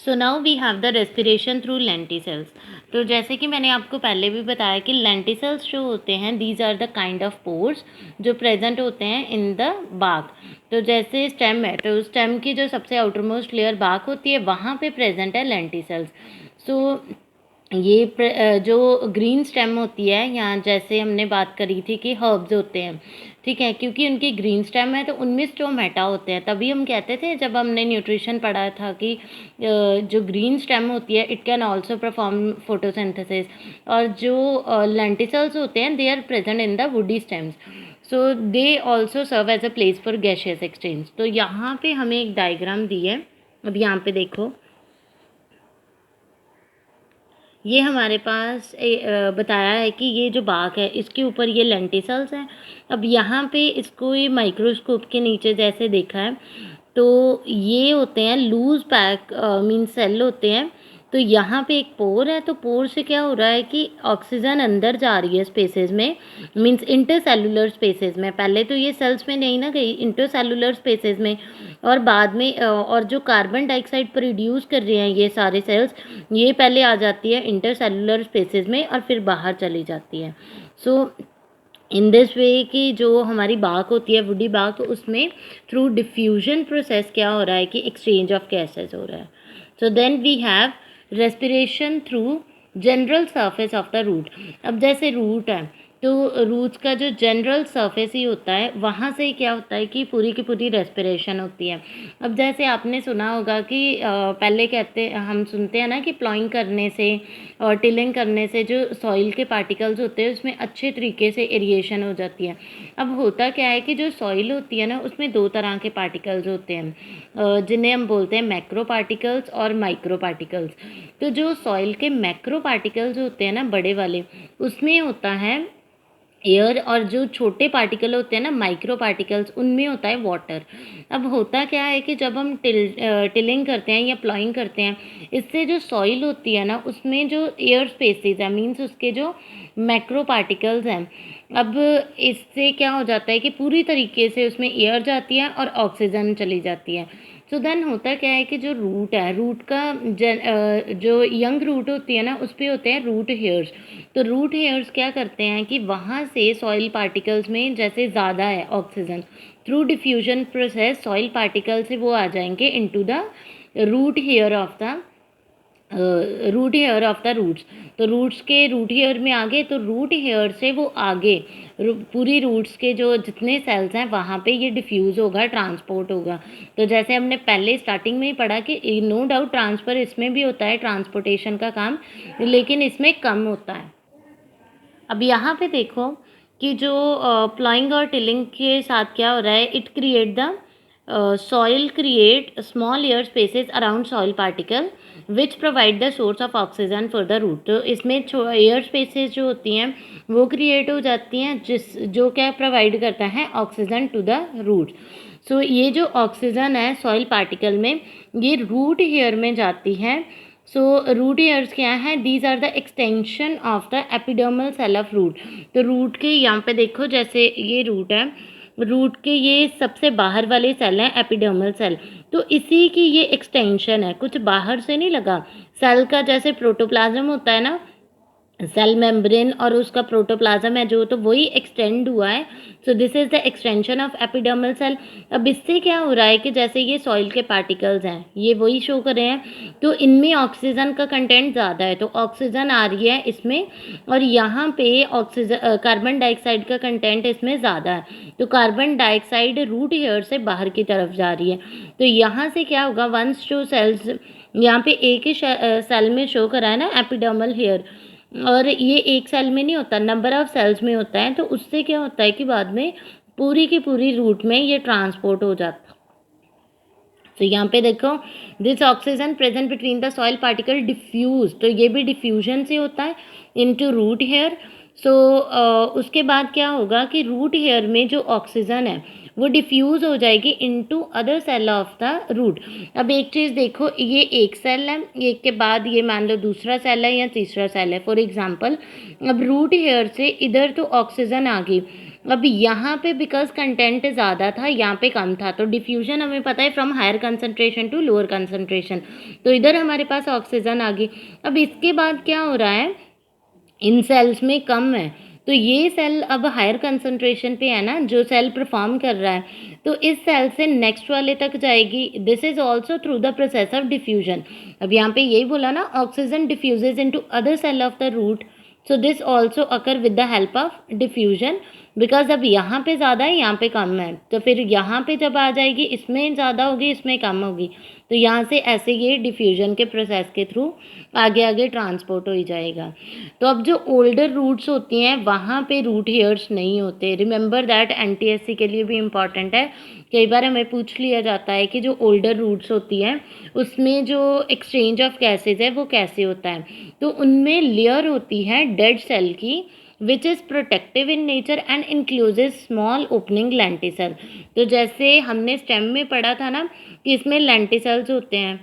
So now we have the respiration through lenticels. तो जैसे कि मैंने आपको पहले भी बताया कि लेंटिसल्स जो होते हैं these are the kind of pores जो प्रेजेंट होते हैं इन द बाक। तो जैसे स्टेम है तो स्टेम की जो सबसे आउटरमोस्ट लेयर बाक होती है वहाँ पे प्रेजेंट है लेंटिसल्स। सो ये जो ग्रीन स्टेम होती है, यहाँ जैसे हमने बात करी थी कि हर्ब्स होते हैं, ठीक है, क्योंकि उनकी ग्रीन स्टेम है तो उनमें स्टोमेटा होते हैं। तभी हम कहते थे जब हमने न्यूट्रिशन पढ़ा था कि जो ग्रीन स्टेम होती है it can also perform photosynthesis, और जो लेंटिसल्स होते हैं they are present in the woody stems, so they also serve as a place for gaseous exchange. तो यहाँ पे हमें एक डायग्राम दी है, अब यहाँ पे देखो, ये हमारे पास बताया है कि ये जो बाग है इसके ऊपर ये लेंटिसल्स हैं। अब यहाँ पे इसको ये माइक्रोस्कोप के नीचे जैसे देखा है तो ये होते हैं लूज पैक मीन सेल होते हैं। तो यहाँ पे एक पोर है, तो पोर से क्या हो रहा है कि ऑक्सीजन अंदर जा रही है स्पेसेस में, मीन्स इंटरसेलुलर स्पेसेस में। पहले तो ये सेल्स में नहीं ना गई, इंटरसेलुलर स्पेसेस में, और बाद में और जो कार्बन डाइऑक्साइड प्रोड्यूस कर रहे हैं ये सारे सेल्स, ये पहले आ जाती है इंटरसेलुलर स्पेसेस में और फिर बाहर चली जाती है। सो इन दिस वे कि जो हमारी बाक होती है वुडी बाक, उसमें थ्रू डिफ्यूजन प्रोसेस क्या हो रहा है कि एक्सचेंज ऑफ गैसेस हो रहा है। So then we have respiration through general surface of the root. अब जैसे रूट है तो रूट्स का जो जनरल सरफेस ही होता है वहाँ से क्या होता है कि पूरी की पूरी रेस्पिरेशन होती है। अब जैसे आपने सुना होगा कि पहले कहते हम सुनते हैं ना कि प्लॉइंग करने से और टिलिंग करने से जो सॉइल के पार्टिकल्स होते हैं उसमें अच्छे तरीके से एरिएशन हो जाती है। अब होता क्या है कि जो सॉइल होती है ना उसमें दो तरह के पार्टिकल्स होते हैं जिन्हें हम बोलते हैं मैक्रो पार्टिकल्स और माइक्रो पार्टिकल्स। तो जो सॉइल के मैक्रो पार्टिकल्स होते हैं ना बड़े वाले, उसमें होता है एयर, और जो छोटे पार्टिकल होते हैं ना माइक्रो पार्टिकल्स, उनमें होता है वाटर। अब होता क्या है कि जब हम टिलिंग करते हैं या प्लॉइंग करते हैं, इससे जो सॉइल होती है ना उसमें जो एयर स्पेसेस है मीन्स उसके जो मैक्रो पार्टिकल्स हैं, अब इससे क्या हो जाता है कि पूरी तरीके से उसमें एयर जाती है और ऑक्सीजन चली जाती है। सो देन होता क्या है कि जो रूट है, रूट का जो यंग रूट होती है ना उस पर होते हैं रूट हेयर्स। तो रूट हेयर्स क्या करते हैं कि वहाँ से सॉइल पार्टिकल्स में जैसे ज़्यादा है oxygen, through diffusion process soil particle से वो आ जाएंगे into the root hair of the roots. तो रूट्स के रूट हेयर में आगे, तो रूट हेयर से वो आगे पूरी रूट्स के जो जितने सेल्स हैं वहाँ पे ये डिफ्यूज़ होगा, ट्रांसपोर्ट होगा। तो जैसे हमने पहले स्टार्टिंग में ही पढ़ा कि नो डाउट ट्रांसफ़र इसमें भी होता है, ट्रांसपोर्टेशन का काम, लेकिन इसमें कम होता है। अब यहाँ पे देखो कि जो प्लॉइंग और टिलिंग के साथ क्या हो रहा है, it create the soil create small air spaces around soil particle which provide the source of oxygen for the root। तो इसमें एयर स्पेसेस जो होती हैं वो क्रिएट हो जाती हैं जो क्या प्रोवाइड करता है ऑक्सीजन टू द रूट। सो ये जो ऑक्सीजन है सॉइल पार्टिकल में ये रूट हेयर में जाती है। सो रूट हेयर्स क्या है, these are the extension of the epidermal cell of root. तो रूट के यहाँ पे देखो जैसे ये रूट है, रूट के ये सबसे बाहर वाले सेल हैं एपिडर्मल सेल, तो इसी की ये एक्सटेंशन है, कुछ बाहर से नहीं लगा। सेल का जैसे प्रोटोप्लाज्म होता है ना, सेल मेम्ब्रेन और उसका प्रोटोप्लाज्म है जो, तो वही एक्सटेंड हुआ है। So this is the extension of epidermal cell. अब इससे क्या हो रहा है कि जैसे ये सॉइल के पार्टिकल्स हैं ये वही शो कर रहे हैं, तो इनमें ऑक्सीजन का कंटेंट ज़्यादा है, तो ऑक्सीजन आ रही है इसमें, और यहाँ पे ऑक्सीजन कार्बन डाइऑक्साइड का कंटेंट इसमें ज़्यादा है, तो कार्बन डाइऑक्साइड रूट हेयर से बाहर की तरफ जा रही है। तो यहाँ से क्या होगा, वंस जो सेल्स यहाँ पे एक ही सेल में शो करा है ना एपिडर्मल हेयर, और ये एक सेल में नहीं होता, नंबर ऑफ सेल्स में होता है, तो उससे क्या होता है कि बाद में पूरी की पूरी रूट में ये ट्रांसपोर्ट हो जाता है। तो यहाँ पे देखो this oxygen present between the soil particle diffuse, तो ये भी डिफ्यूजन से होता है इनटू रूट हेयर। सो उसके बाद क्या होगा कि रूट हेयर में जो ऑक्सीजन है वो डिफ्यूज़ हो जाएगी into other cell of the root. अब एक चीज़ देखो, ये एक सेल है, एक के बाद ये मान लो दूसरा सेल है या तीसरा सेल है, फॉर एग्जांपल अब रूट हेयर से इधर तो ऑक्सीजन आ गई, अब यहाँ पे बिकॉज़ कंटेंट ज़्यादा था, यहाँ पे कम था, तो डिफ्यूज़न हमें पता है from higher concentration to lower concentration, तो इधर हमारे पास ऑक्सीजन आ गई। अब इसके बाद क्या हो रहा है, इन सेल्स में कम है, तो ये सेल अब हायर कंसंट्रेशन पे है ना, जो सेल परफॉर्म कर रहा है, तो इस सेल से नेक्स्ट वाले तक जाएगी। This is also through the process of diffusion. अब यहाँ पे यही बोला ना, oxygen diffuses into other cell of the root, so this also occur with the help of diffusion, because अब यहाँ पे ज़्यादा है, यहाँ पे कम है, तो फिर यहाँ पे जब आ जाएगी, इसमें ज़्यादा होगी, इसमें कम होगी, तो यहाँ से ऐसे ये डिफ्यूजन के प्रोसेस के थ्रू आगे आगे ट्रांसपोर्ट हो ही जाएगा। तो अब जो ओल्डर रूट्स होती हैं वहाँ पे रूट हेयर्स नहीं होते। रिमेंबर दैट, एनटीएससी के लिए भी इम्पॉर्टेंट है। कई बार हमें पूछ लिया जाता है कि जो ओल्डर रूट्स होती हैं उसमें जो एक्सचेंज ऑफ गैसेज है वो कैसे होता है। तो उनमें लेयर होती है डेड सेल की, which is protective in nature and includes small opening lenticel. तो जैसे हमने स्टेम में पढ़ा था ना कि इसमें लेंटिसल्स होते हैं,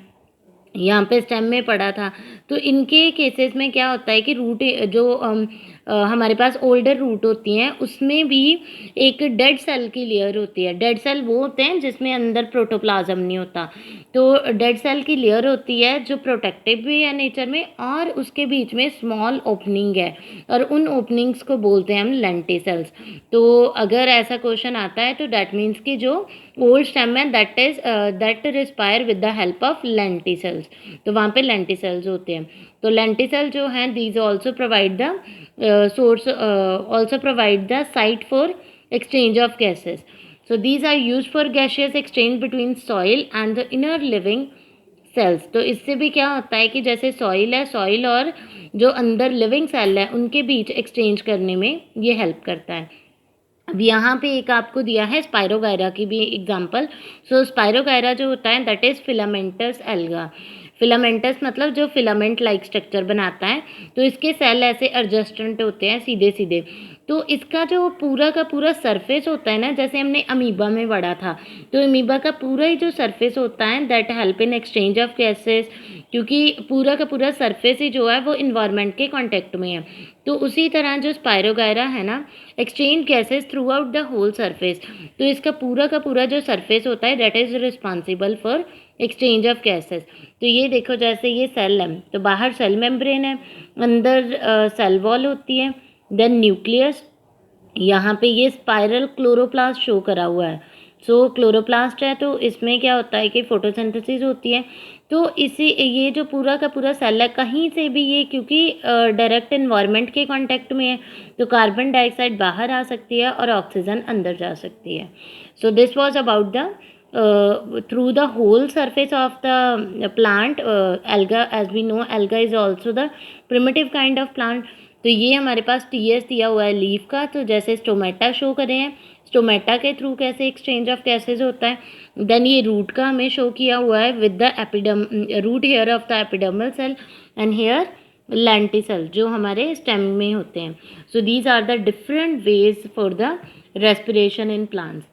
यहाँ पे स्टेम में पढ़ा था, तो इनके केसेस में क्या होता है कि रूट जो हमारे पास ओल्डर रूट होती हैं उसमें भी एक डेड सेल की लेयर होती है। डेड सेल वो होते हैं जिसमें अंदर प्रोटोप्लाज्म नहीं होता, तो डेड सेल की लेयर होती है जो प्रोटेक्टिव भी है नेचर में, और उसके बीच में स्मॉल ओपनिंग है, और उन ओपनिंग्स को बोलते हैं हम लेंटिसल्स। तो अगर ऐसा क्वेश्चन आता है तो दैट मीन्स कि जो ओल्ड स्टेम है that respire with the help of lenticels, तो वहाँ पे लेंटिसल्स होते हैं। तो लेंटिसल जो हैं these also provide the source also provide the site for exchange of gases. So these are used for gaseous exchange between soil and the inner living cells. तो इससे भी क्या होता है कि जैसे सॉइल है, सॉइल और जो अंदर लिविंग सेल है उनके बीच एक्सचेंज करने में ये हेल्प करता है। अब यहाँ पे एक आपको दिया है स्पायरोगायरा की भी एग्जांपल। सो स्पायरोगायरा जो होता है that is filamentous alga. Filamentous मतलब जो फिलामेंट लाइक स्ट्रक्चर बनाता है, तो इसके सेल ऐसे एडजस्टेंट होते हैं सीधे सीधे। तो इसका जो पूरा का पूरा सरफेस होता है ना, जैसे हमने अमीबा में पढ़ा था, तो अमीबा का पूरा ही जो सरफेस होता है that help in exchange of gases, क्योंकि पूरा का पूरा सरफेस ही जो है वो इन्वायरमेंट के कांटेक्ट में है। तो उसी तरह जो स्पायरोगायरा है ना, exchange gases throughout the whole surface, तो इसका पूरा का पूरा जो सरफेस होता है that is responsible for exchange of gases. तो ये देखो, जैसे ये सेल है, तो बाहर सेल मेम्ब्रेन है, अंदर सेल वॉल होती है, देन न्यूक्लियस, यहाँ पे ये स्पाइरल क्लोरोप्लास्ट शो करा हुआ है। सो क्लोरोप्लास्ट है, तो इसमें क्या होता है कि फोटोसिंथेसिस होती है। तो इसी ये जो पूरा का पूरा सेल है, कहीं से भी ये, क्योंकि डायरेक्ट इन्वायरमेंट के कांटेक्ट में है, तो कार्बन डाइऑक्साइड बाहर आ सकती है और ऑक्सीजन अंदर जा सकती है। So this was about the through the whole surface of the plant, alga, as we know alga is also the primitive kind of plant। तो ये हमारे पास टीएस दिया हुआ है लीफ का, तो जैसे स्टोमेटा शो करे हैं, स्टोमेटा के थ्रू कैसे एक्सचेंज ऑफ गैसेज होता है। देन ये रूट का हमें शो किया हुआ है with the epiderm, root hair of the epidermal cell and hair lenticel जो हमारे स्टेम में होते हैं। So these are the different ways for the respiration in plants.